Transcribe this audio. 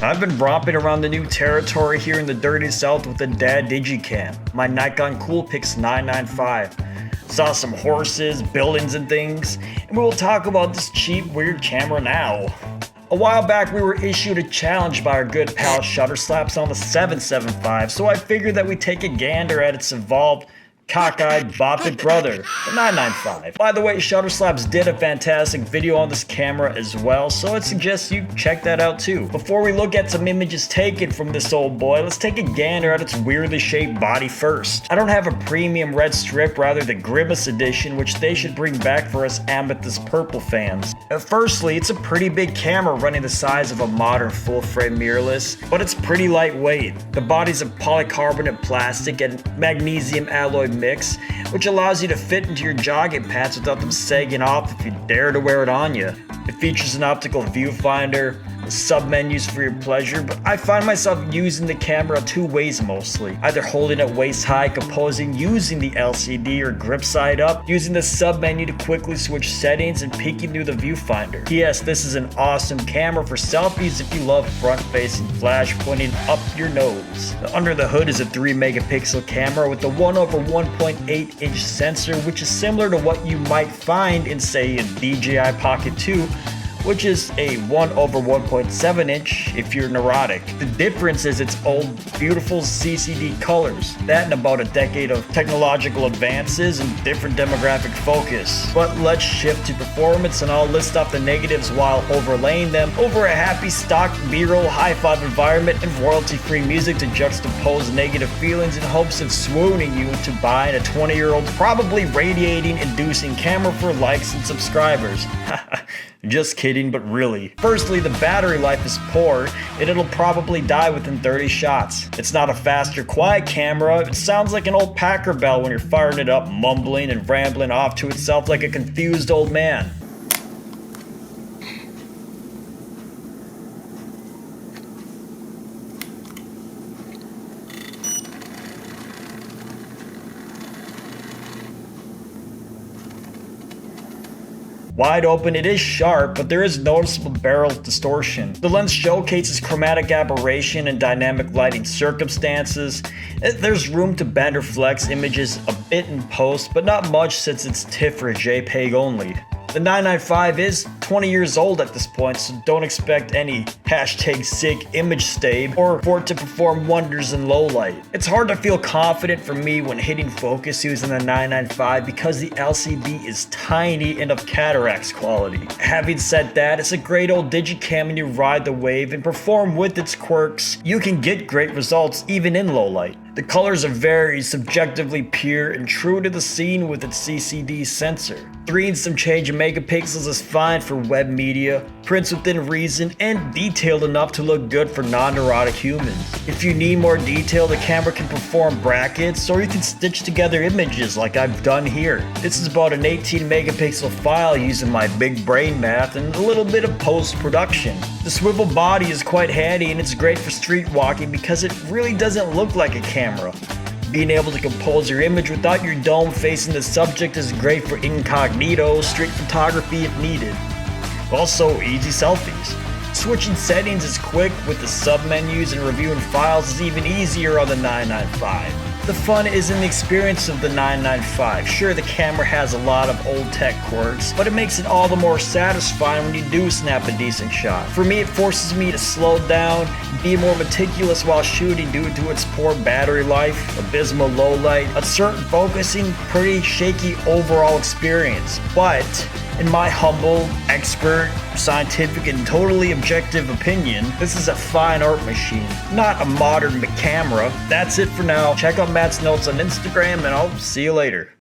I've been romping around the new territory here in the dirty south with the dad digicam, my Nikon Coolpix 995. Saw some horses, buildings and things, and we'll talk about this cheap weird camera now. A while back we were issued a challenge by our good pal Shutterslaps on the 775, so I figured that we'd take a gander at its evolved, cockeyed, bopped brother, the 995. By the way, Shutterslaps did a fantastic video on this camera as well, so I'd suggest you check that out too. Before we look at some images taken from this old boy, let's take a gander at its weirdly shaped body first. I don't have a premium red strip, rather the Grimace edition, which they should bring back for us amethyst purple fans. Firstly, it's a pretty big camera running the size of a modern full-frame mirrorless, but it's pretty lightweight. The body's a polycarbonate plastic and magnesium alloy mix, which allows you to fit into your jogging pants without them sagging off if you dare to wear it on you. It features an optical viewfinder, sub-menus for your pleasure, but I find myself using the camera two ways mostly. Either holding it waist high, composing using the LCD, or grip side up, using the sub-menu to quickly switch settings and peeking through the viewfinder. Yes, this is an awesome camera for selfies if you love front-facing flash pointing up your nose. Under the hood is a 3 megapixel camera with a 1/1.8 inch sensor, which is similar to what you might find in, say, a DJI Pocket 2, which is a 1/1.7 inch if you're neurotic. The difference is its old, beautiful CCD colors. That and about a decade of technological advances and different demographic focus. But let's shift to performance, and I'll list off the negatives while overlaying them over a happy stock B-roll high-five environment and royalty-free music to juxtapose negative feelings in hopes of swooning you into buying a 20-year-old, probably radiating, inducing camera for likes and subscribers. Just kidding, but really. Firstly, the battery life is poor, and it'll probably die within 30 shots. It's not a fast or quiet camera. It sounds like an old Packer bell when you're firing it up, mumbling and rambling off to itself like a confused old man. Wide open, it is sharp, but there is noticeable barrel distortion. The lens showcases chromatic aberration and dynamic lighting circumstances. There's room to bend or flex images a bit in post, but not much since it's TIFF or JPEG only. The 995 is 20 years old at this point, so don't expect any #sick image stabe or for it to perform wonders in low light. It's hard to feel confident for me when hitting focus using the 995 because the LCD is tiny and of cataracts quality. Having said that, it's a great old digicam and you ride the wave and perform with its quirks. You can get great results even in low light. The colors are very subjectively pure and true to the scene with its CCD sensor. 3 and some change in megapixels is fine for web media, prints within reason, and detailed enough to look good for non-neurotic humans. If you need more detail, the camera can perform brackets, or you can stitch together images like I've done here. This is about an 18 megapixel file using my big brain math and a little bit of post-production. The swivel body is quite handy and it's great for street walking because it really doesn't look like a camera. Being able to compose your image without your dome facing the subject is great for incognito, street photography if needed. Also, easy selfies. Switching settings is quick with the sub-menus, and reviewing files is even easier on the 995. The fun is in the experience of the 995. Sure, the camera has a lot of old tech quirks, but it makes it all the more satisfying when you do snap a decent shot. For me, it forces me to slow down, be more meticulous while shooting due to its poor battery life, abysmal low light, uncertain focusing, pretty shaky overall experience. But in my humble, expert, scientific, and totally objective opinion, this is a fine art machine, not a modern camera. That's it for now. Check out Matt's notes on Instagram, and I'll see you later.